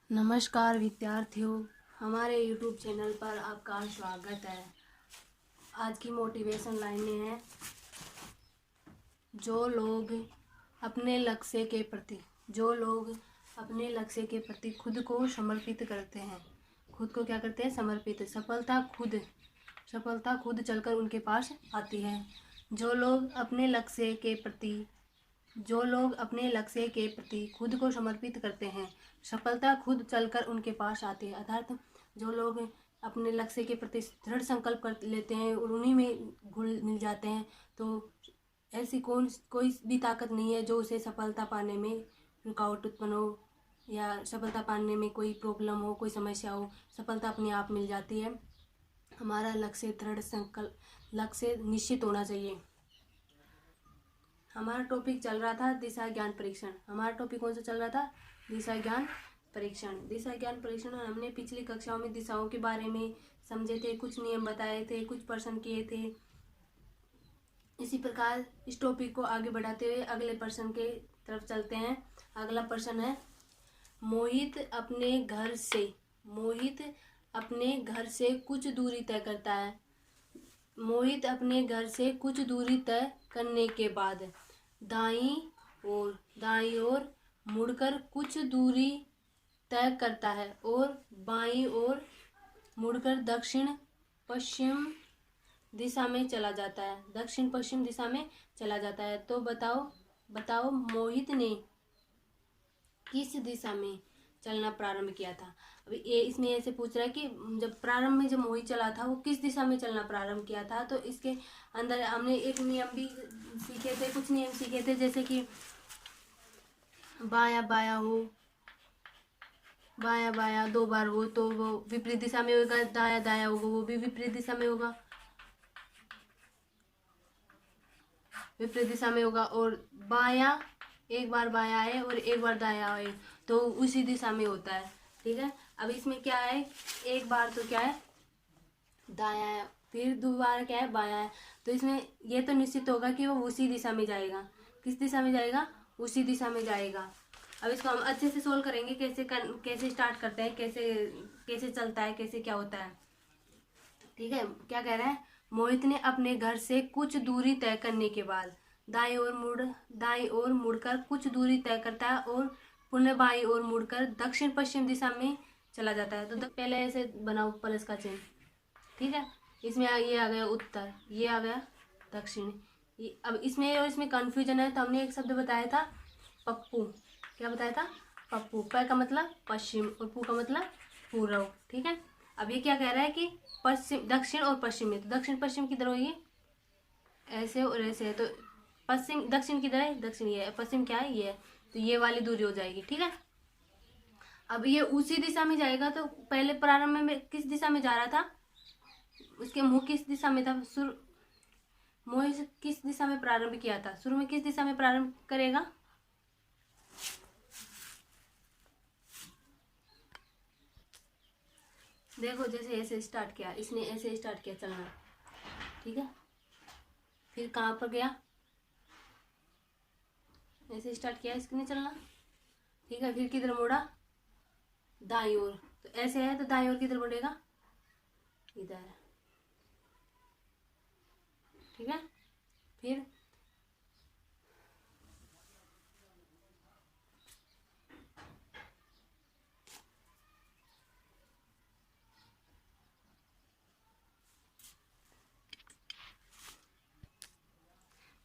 नमस्कार विद्यार्थियों, हमारे YouTube चैनल पर आपका स्वागत है। आज की मोटिवेशन लाइनें हैं। जो लोग अपने लक्ष्य के प्रति खुद को समर्पित करते हैं, खुद को क्या करते हैं? समर्पित। सफलता खुद चलकर उनके पास आती है। जो लोग अपने लक्ष्य के प्रति खुद को समर्पित करते हैं, सफलता खुद चलकर उनके पास आती है। अर्थात जो लोग अपने लक्ष्य के प्रति दृढ़ संकल्प कर लेते हैं और उन्हीं में घुल मिल जाते हैं, तो ऐसी कोई भी ताकत नहीं है जो उसे सफलता पाने में रुकावट उत्पन्न हो या सफलता पाने में कोई प्रॉब्लम हो, कोई समस्या हो। सफलता अपने आप मिल जाती है। हमारा लक्ष्य निश्चित होना चाहिए। हमारा टॉपिक चल रहा था दिशा ज्ञान परीक्षण। हमारा टॉपिक कौन सा चल रहा था? दिशा ज्ञान परीक्षण। हमने पिछली कक्षाओं में दिशाओं के बारे में समझे थे, कुछ नियम बताए थे, कुछ प्रश्न किए थे। इसी प्रकार इस टॉपिक को आगे बढ़ाते हुए अगले प्रश्न के तरफ चलते हैं। अगला प्रश्न है, मोहित अपने घर से कुछ दूरी तय करता है। मोहित अपने घर से कुछ दूरी तय करने के बाद दाईं ओर मुड़कर कुछ दूरी तय करता है और बाईं ओर मुड़कर दक्षिण पश्चिम दिशा में चला जाता है। तो बताओ मोहित ने किस दिशा में चलना प्रारंभ किया था? अभी इसमें ऐसे पूछ रहा है कि जब प्रारंभ में जब मोहित चला था वो किस दिशा में चलना प्रारंभ किया था। तो इसके अंदर हमने एक नियम भी सीखे थे, कुछ नियम सीखे थे, जैसे कि बाया बाया 2 बार हो तो वो विपरीत दिशा में होगा, दाया दाया होगा वो भी विपरीत दिशा में होगा, और बाया एक बार बाया है और एक बार दाया है तो उसी दिशा में होता है। ठीक है, अब इसमें क्या है, एक बार तो क्या है दाया है, फिर दोबारा क्या है बाया है, तो इसमें ये तो निश्चित होगा कि वो उसी दिशा में जाएगा। किस दिशा में जाएगा? उसी दिशा में जाएगा। अब इसको हम अच्छे से सोल्व करेंगे, कैसे स्टार्ट करते हैं, कैसे चलता है, कैसे क्या होता है। ठीक है, क्या कह रहा है, मोहित ने अपने घर से कुछ दूरी तय करने के बाद दाईं ओर मुड़कर कुछ दूरी तय करता है और पुनः बाईं ओर मुड़कर दक्षिण पश्चिम दिशा में चला जाता है। तो पहले ऐसे बनाओ प्लस का चिन्ह। ठीक है, इसमें ये आ गया उत्तर, ये आ गया दक्षिण। अब इसमें और इसमें कन्फ्यूजन है, तो हमने एक शब्द बताया था पप्पू। क्या बताया था? पप्पू। प का मतलब पश्चिम और पू का मतलब पूर्व। ठीक है, अब ये क्या कह रहा है कि दक्षिण और पश्चिम में, तो दक्षिण पश्चिम किधर हो, ये ऐसे और ऐसे है, तो दक्षिण किधर है? दक्षिण ये है, पश्चिम क्या है? ये है, तो ये वाली दूरी हो जाएगी। ठीक है, अब ये उसी दिशा में जाएगा, तो पहले प्रारंभ में किस दिशा में जा रहा था? उसके मुंह किस दिशा में था? मोहित किस दिशा में प्रारंभ किया था? शुरू में किस दिशा में प्रारंभ करेगा? देखो, जैसे ऐसे स्टार्ट किया इसने, ऐसे स्टार्ट किया चलना। ठीक है, फिर कहाँ पर गया? ऐसे स्टार्ट किया इसने चलना। ठीक है, फिर किधर मुड़ा? दाईं ओर। तो ऐसे है तो दाईं ओर किधर मुड़ेगा? इधर। ठीक है, फिर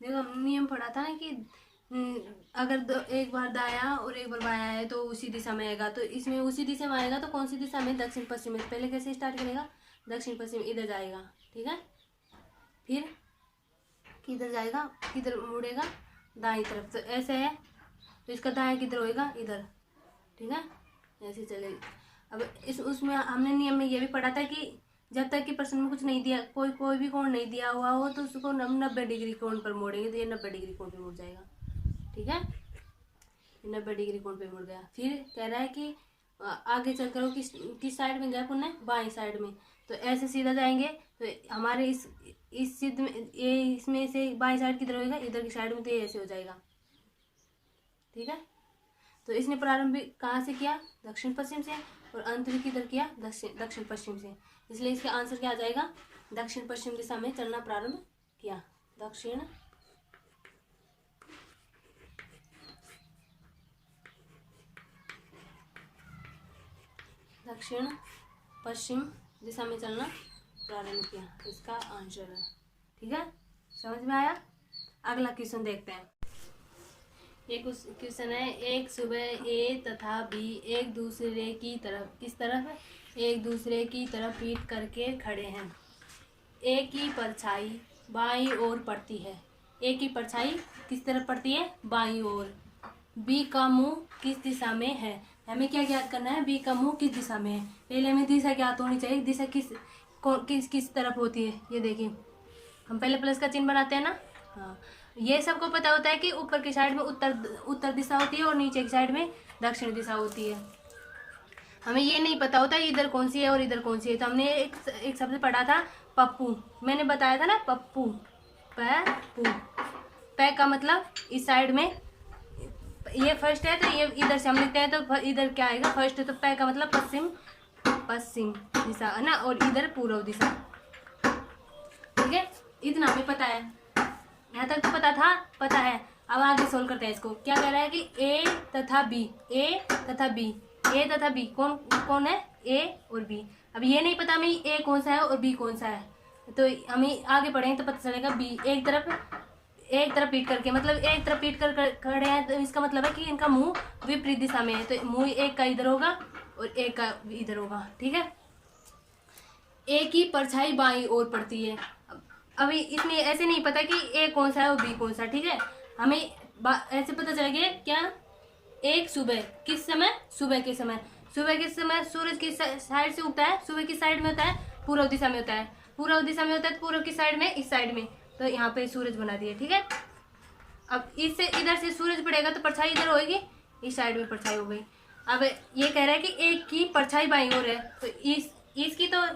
देखो, हम नियम पढ़ा था ना कि अगर एक बार दाया और एक बार बाया है तो उसी दिशा में आएगा। तो इसमें उसी दिशा में आएगा, तो कौन सी दिशा में? दक्षिण पश्चिम में। पहले कैसे स्टार्ट करेगा? दक्षिण पश्चिम, इधर जाएगा। ठीक है, फिर किधर जाएगा? किधर मुड़ेगा? दाईं तरफ। तो ऐसे है तो इसका दाया किधर होएगा? इधर। ठीक है, ऐसे चलेगी। अब उसमें हमने नियम में ये भी पढ़ा था कि जब तक कि प्रश्न में कुछ नहीं दिया, कोई भी कोण नहीं दिया हुआ हो, तो उसको 90 डिग्री कोण पर मोड़ेंगे, तो ये 90 डिग्री कोण पर मुड़ जाएगा। ठीक है, 90 डिग्री कोण पे मुड़ गया। फिर कह रहा है कि आगे चलकर किस साइड में गया? पुनः बाएं साइड में। तो ऐसे सीधा जाएंगे तो हमारे इस सिद्ध में ये इसमें से बाएं साइड किधर होगा? इधर की साइड में, तो ये ऐसे हो जाएगा। ठीक है, तो इसने प्रारंभ कहाँ से किया? दक्षिण पश्चिम से, और अंत भी किधर किया? दक्षिण पश्चिम से। इसलिए इसका आंसर क्या आ जाएगा? दक्षिण पश्चिम दिशा में चलना प्रारंभ किया। दक्षिण पश्चिम दिशा में चलना प्रारंभ किया, इसका आंसर है। ठीक है, समझ में आया? अगला क्वेश्चन देखते हैं। ये क्वेश्चन है, एक सुबह ए तथा बी एक दूसरे की तरफ, किस तरफ? एक दूसरे की तरफ पीठ करके खड़े हैं। ए की परछाई बाईं ओर पड़ती है। ए की परछाई किस तरफ पड़ती है? बाईं ओर। बी का मुंह किस दिशा में है? हमें क्या ज्ञात करना है? बी का मुंह किस दिशा में है। पहले हमें दिशा ज्ञात होनी चाहिए। दिशा किस तरफ होती है? ये देखिए, हम पहले प्लस का चिन्ह बनाते हैं ना। हाँ, ये सबको पता होता है कि ऊपर की साइड में उत्तर दिशा होती है और नीचे की साइड में दक्षिण दिशा होती है। हमें ये नहीं पता होता इधर कौन सी है और इधर कौन सी है। तो हमने एक शब्द पढ़ा था पप्पू, मैंने बताया था ना, पप्पू, पप्पू। पै का मतलब इस साइड में, ये फर्स्ट है तो ये इधर से हम लिखते हैं, तो इधर क्या आएगा? फर्स्ट है, तो पै का मतलब पश्चिम दिशा है ना, और इधर पूर्व दिशा। ठीक है, इतना हमें पता है, यहाँ तक तो पता है। अब आगे सोल्व करते हैं इसको। क्या कह रहा है कि ए तथा बी कौन कौन है? ए और बी। अब ये नहीं पता हमें ए कौन सा है और बी कौन सा है, तो हमें आगे पढ़ेंगे तो पता चलेगा। बी एक तरफ पीट करके, मतलब एक तरफ पीट कर खड़े हैं, तो इसका मतलब है कि इनका मुंह विपरीत दिशा में है। तो मुंह एक का इधर होगा और एक का इधर होगा। ठीक है, ए की परछाई बाईं ओर पड़ती है। अभी इसमें ऐसे नहीं पता कि ए कौन सा है और बी कौन सा। ठीक है, हमें ऐसे पता चलेगा क्या? एक सुबह किस समय? सुबह के समय सूरज किस साइड से उगता है? सुबह किस साइड में होता है? पूर्व दिशा में होता है। पूर्व दिशा में होता है, पूर्व की साइड में, इस साइड में। तो यहाँ पे सूरज बना दिया। ठीक है, अब इससे इधर से सूरज पड़ेगा तो परछाई इधर होगी, इस साइड में परछाई हो गई। अब ये कह रहा है कि एक की परछाई बाईं ओर है, तो इसकी तो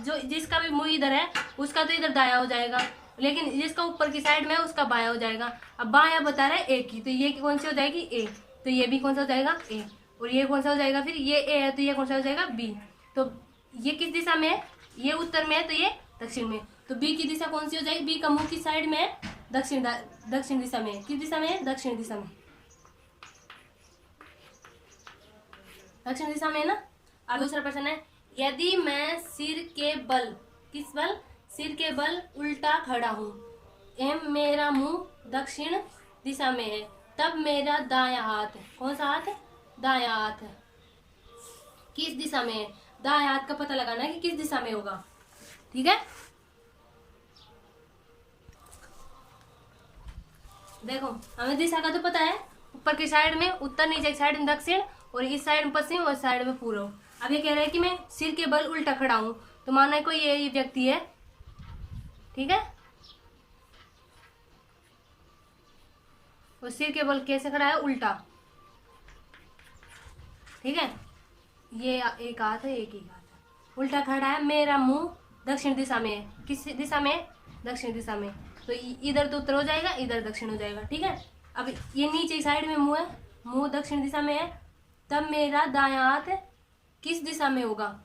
जो जिसका भी मुंह इधर है उसका तो इधर दाया हो जाएगा, लेकिन जिसका ऊपर की साइड में है उसका बाया हो जाएगा। अब बाया बता रहा है ए की, तो ये कौन सी हो जाएगी? ए। तो ये भी कौन सा हो जाएगा? ए। और ये कौन सा हो जाएगा? फिर ये ए है तो ये कौन सा हो जाएगा? बी। तो ये किस दिशा में है? ये उत्तर में है तो ये दक्षिण में। तो बी की दिशा कौन सी हो जाएगी? बी का मुंह किस साइड में है? दक्षिण दिशा में। किस दिशा में है? दक्षिण दिशा में। दक्षिण दिशा में है ना। अब दूसरा प्रश्न है, यदि मैं सिर के बल, किस बल? सिर के बल उल्टा खड़ा हूँ एवं मेरा मुंह दक्षिण दिशा में है, तब मेरा दायां हाथ, कौन सा हाथ है? दायां हाथ किस दिशा में है? दायां हाथ का पता लगाना है कि किस दिशा में होगा। ठीक है, देखो हमें दिशा का तो पता है, ऊपर की साइड में उत्तर, नीचे की साइड में दक्षिण, और इस साइड में पश्चिम और साइड में पूर्व। अब ये कह रहा है कि मैं सिर के बल उल्टा खड़ा हूं, तो माना है कोई ये व्यक्ति है। ठीक है, वो सिर के बल कैसे खड़ा है? उल्टा। ठीक है, ये एक हाथ है, एक ही हाथ है, उल्टा खड़ा है। मेरा मुंह दक्षिण दिशा में है। किस दिशा में? दक्षिण दिशा में। तो इधर तो उत्तर हो जाएगा, इधर दक्षिण हो जाएगा। ठीक है, अब ये नीचे साइड में मुंह है, मुंह दक्षिण दिशा में है, तब मेरा दायां हाथ किस दिशा में होगा?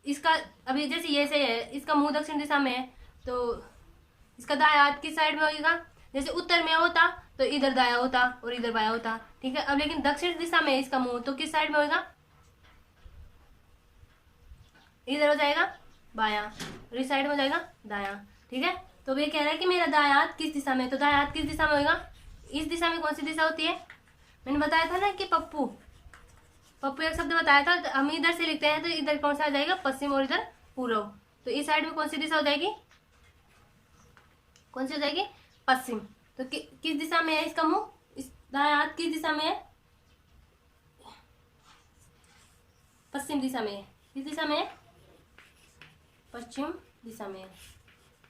इसका अभी जैसे ये से है, इसका मुंह दक्षिण दिशा में है, तो इसका दायां हाथ किस साइड में होगा? जैसे उत्तर में होता तो इधर दाया होता और इधर बाया होता। ठीक है, अब लेकिन दक्षिण दिशा में है इसका मुंह, तो किस साइड में होगा? इधर हो जाएगा बाया, और इस साइड में हो जाएगा दाया। ठीक है, तो ये कह रहा है कि मेरा दायां हाथ किस दिशा में? तो दायां हाथ किस दिशा में होगा? इस दिशा में। कौन सी दिशा होती है? मैंने बताया था ना कि पप्पू एक शब्द बताया था। तो हम इधर से लिखते हैं तो इधर कौन सा आ जाएगा? पश्चिम, और इधर पूर्व। तो इस साइड में कौन सी दिशा हो जाएगी? कौन सी हो जाएगी? पश्चिम। तो किस दिशा में है इसका मुंह? इस दायां हाथ किस दिशा में है? पश्चिम दिशा में है। किस दिशा में है? पश्चिम दिशा में है।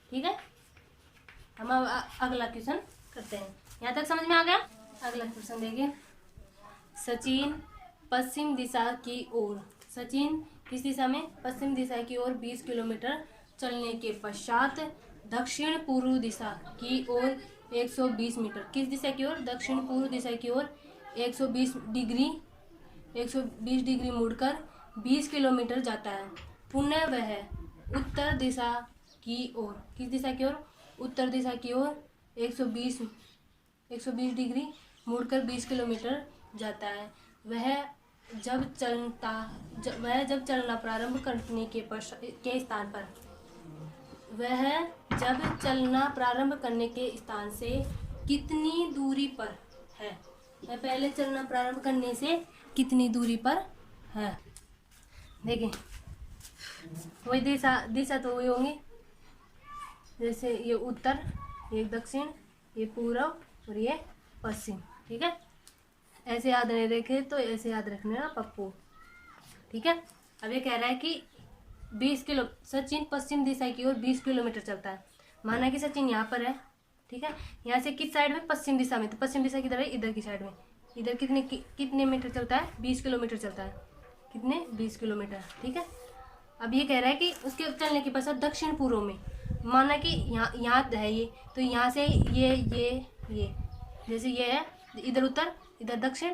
ठीक है, हम अब अगला क्वेश्चन करते हैं। यहाँ तक समझ में आ गया? अगला क्वेश्चन देखिए। सचिन पश्चिम दिशा की ओर, सचिन किस दिशा में? पश्चिम दिशा की ओर 20 किलोमीटर चलने के पश्चात दक्षिण पूर्व दिशा की ओर 120 मीटर, किस दिशा की ओर? दक्षिण पूर्व दिशा की ओर 120 डिग्री मुड़कर 20 किलोमीटर जाता है। पुनः वह उत्तर दिशा की ओर, किस दिशा की ओर? उत्तर दिशा की ओर 120 डिग्री मुड़कर 20 किलोमीटर जाता है। वह जब चलना प्रारंभ करने के स्थान पर, वह जब चलना प्रारंभ करने के स्थान से कितनी दूरी पर है? वह पहले चलना प्रारंभ करने से कितनी दूरी पर है? देखिए, वही दिशा तो वही होंगी, जैसे ये उत्तर, ये दक्षिण, ये पूर्व और ये पश्चिम। ठीक है, ऐसे याद नहीं रखे तो ऐसे याद रखने ना पप्पू। ठीक है, अब ये कह रहा है कि 20 किलो सचिन पश्चिम दिशा की ओर 20 किलोमीटर चलता है। माना कि सचिन यहाँ पर है, ठीक है, यहाँ से किस साइड में? पश्चिम दिशा में। तो पश्चिम दिशा किधर है? इधर की साइड में। इधर कितने मीटर चलता है? 20 किलोमीटर चलता है। कितने? 20 किलोमीटर। ठीक है, अब ये कह रहा है कि उसके चलने के पश्चात दक्षिण पूर्व में, माना कि यहाँ है ये, तो यहाँ से ये जैसे ये है, इधर उत्तर, इधर दक्षिण,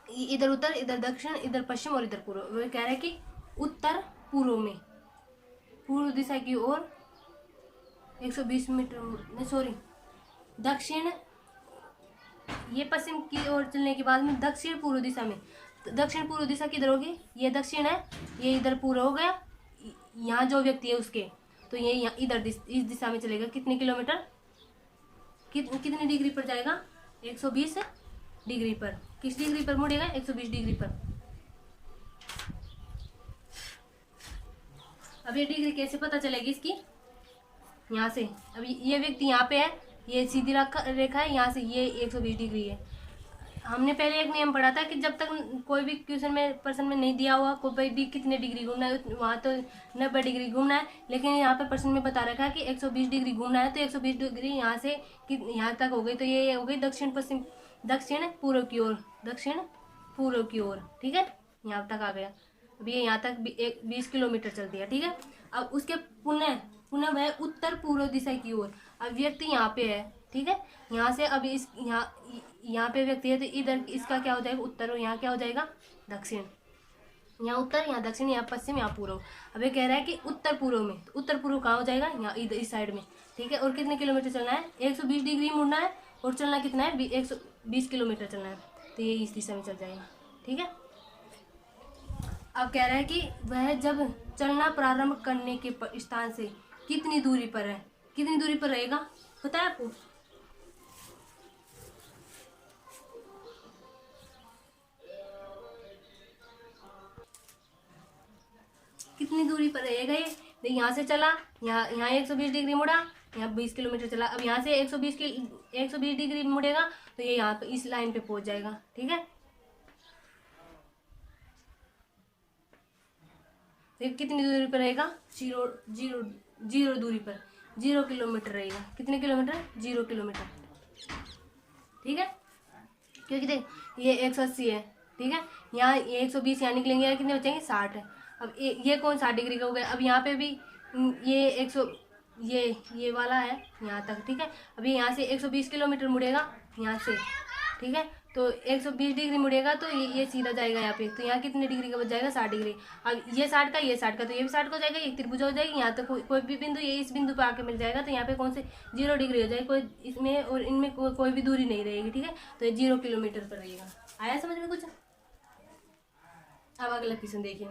इधर उत्तर, इधर दक्षिण, इधर पश्चिम और इधर पूर्व। वो कह रहा है कि उत्तर पूर्व में, पूर्व दिशा की ओर 120 मीटर, सॉरी, दक्षिण, ये पश्चिम की ओर चलने के बाद में दक्षिण पूर्व दिशा में, तो दक्षिण पूर्व दिशा किधर होगी? ये दक्षिण है, ये इधर पूर्व हो गया। यहाँ जो व्यक्ति है उसके, तो ये यहाँ इधर इस दिशा में चलेगा। कितने किलोमीटर, कितनी डिग्री पर जाएगा? 120 डिग्री पर। किस डिग्री पर मुड़ेगा? 120 डिग्री पर। अब ये डिग्री कैसे पता चलेगी इसकी? यहाँ से, अब ये व्यक्ति यहाँ पे है, ये सीधी रेखा है, यहाँ से ये 120 डिग्री है। हमने पहले एक नियम पढ़ा था कि जब तक कोई भी क्वेश्चन में प्रश्न में नहीं दिया हुआ कोई कितने डिग्री घूमना है, वहाँ तो 90 डिग्री घूमना है, लेकिन यहाँ पे प्रश्न में बता रखा है कि 120 डिग्री घूमना है। तो 120 डिग्री यहाँ से यहाँ तक हो गई, तो ये हो गई दक्षिण पश्चिम, दक्षिण पूर्व की ओर, दक्षिण पूर्व की ओर। ठीक है, यहाँ तक आ गया। अब ये यहाँ तक 20 किलोमीटर चल दिया। ठीक है, अब उसके पुनः वह उत्तर पूर्व दिशा की ओर, अब व्यक्ति यहाँ पे है। ठीक है, यहाँ से अभी इस यहाँ पे व्यक्ति है, तो इधर इसका क्या हो जाएगा? उत्तर, और यहाँ क्या हो जाएगा? दक्षिण। यहाँ उत्तर, यहाँ दक्षिण, यहाँ पश्चिम, यहाँ पूर्व। अब ये कह रहा है कि उत्तर पूर्व में, तो उत्तर पूर्व कहाँ हो जाएगा? यहाँ इधर इस साइड में। ठीक है, और कितने किलोमीटर चलना है? 120 डिग्री मुड़ना है, और चलना कितना है? 120 किलोमीटर चलना है, तो ये इस दिशा में चल जाएगा। ठीक है, अब कह रहा है कि वह जब चलना प्रारंभ करने के स्थान से कितनी दूरी पर है? कितनी दूरी पर रहेगा पता है आपको? कितनी दूरी पर रहेगा ये? देख, यहाँ से चला, यहाँ 120 डिग्री मुड़ा, यहाँ 20 किलोमीटर चला। अब यहाँ से 120 डिग्री मुड़ेगा, तो ये यहाँ पे इस लाइन पे पहुंच जाएगा। ठीक है, तो कितनी दूरी पर रहेगा? जीरो दूरी पर, 0 किलोमीटर रहेगा। कितने किलोमीटर? 0 किलोमीटर। ठीक है, क्योंकि देख ये 180 है। ठीक है, यहाँ ये 120 यहाँ निकलेंगे, यहाँ कितने बचेंगे? 60 है। अब ये कौन 60 डिग्री का हो गया? अब यहाँ पे भी ये 100 ये वाला है यहाँ तक। ठीक है, अभी यहाँ से 120 किलोमीटर मुड़ेगा यहाँ से। ठीक है, तो 120 डिग्री मुड़ेगा, तो ये सीधा जाएगा यहाँ पे, तो यहाँ कितने डिग्री का बच जाएगा? 60 डिग्री। अब ये 60 का, ये 60 का, तो ये भी 60 का हो जाएगा, एक त्रिभुज हो जाएगी। यहाँ तक कोई भी बिंदु ये इस बिंदु पे आके मिल जाएगा, तो यहाँ पे कौन से 0 डिग्री हो जाएगी, कोई इसमें और इनमें कोई भी दूरी नहीं रहेगी। ठीक है, तो ये 0 किलोमीटर पर रहेगा। आया समझ में कुछ? अब अगला क्वेश्चन देखिए।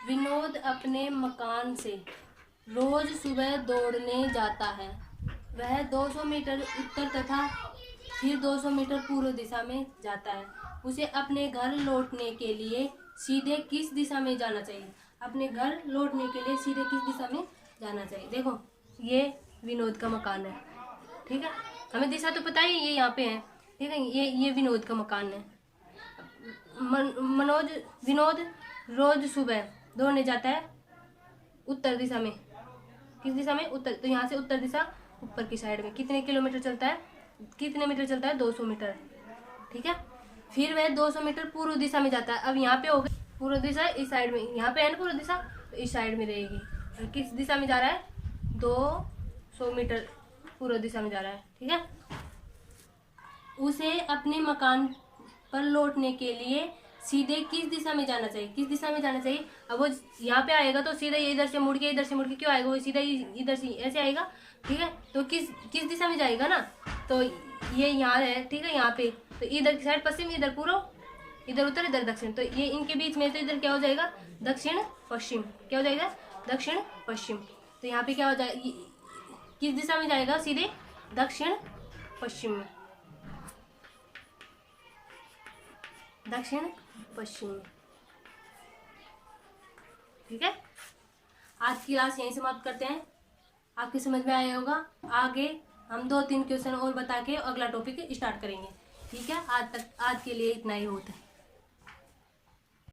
विनोद अपने मकान से रोज सुबह दौड़ने जाता है। वह 200 मीटर उत्तर तथा फिर 200 मीटर पूर्व दिशा में जाता है। उसे अपने घर लौटने के लिए सीधे किस दिशा में जाना चाहिए? अपने घर लौटने के लिए सीधे किस दिशा में जाना चाहिए? देखो, ये विनोद का मकान है। ठीक है, हमें दिशा तो पता ही, ये यहाँ पे है। ठीक है, ये विनोद का मकान है। विनोद रोज सुबह दौड़ने जाता है उत्तर दिशा में। किस दिशा में? उत्तर। तो यहाँ से उत्तर दिशा ऊपर की साइड में कितने किलोमीटर चलता है? कितने मीटर चलता है? 200 मीटर। ठीक है, फिर वह 200 मीटर पूर्व दिशा में जाता है। अब यहाँ पे हो गई पूर्व दिशा, इस साइड में, यहाँ पे है ना पूर्व दिशा, तो इस साइड में रहेगी। और किस दिशा में जा रहा है? 200 मीटर पूर्व दिशा में जा रहा है। ठीक है, उसे अपने मकान पर लौटने के लिए सीधे किस दिशा में जाना चाहिए, किस दिशा में जाना चाहिए। अब वो यहाँ पे आएगा तो सीधा इधर से मुड़ के, इधर से मुड़ के क्यों आएगा, वो सीधा इधर से ऐसे आएगा, ठीक है। तो किस किस दिशा में जाएगा ना, तो ये यहाँ है, ठीक है, यहाँ पे तो इधर की साइड पश्चिम, इधर पूर्व, इधर उत्तर, इधर दक्षिण, तो ये इनके बीच में तो इधर क्या हो जाएगा, दक्षिण पश्चिम, क्या हो जाएगा, दक्षिण पश्चिम। तो यहाँ पे क्या हो जाएगा, किस दिशा में जाएगा, सीधे दक्षिण पश्चिम में, दक्षिण पश्चिम में, ठीक है। आज की क्लास यहीं समाप्त करते हैं। आपकी समझ में आया होगा। आगे हम 2-3 क्वेश्चन और बता के अगला टॉपिक स्टार्ट करेंगे, ठीक है। आज के लिए इतना ही होता है।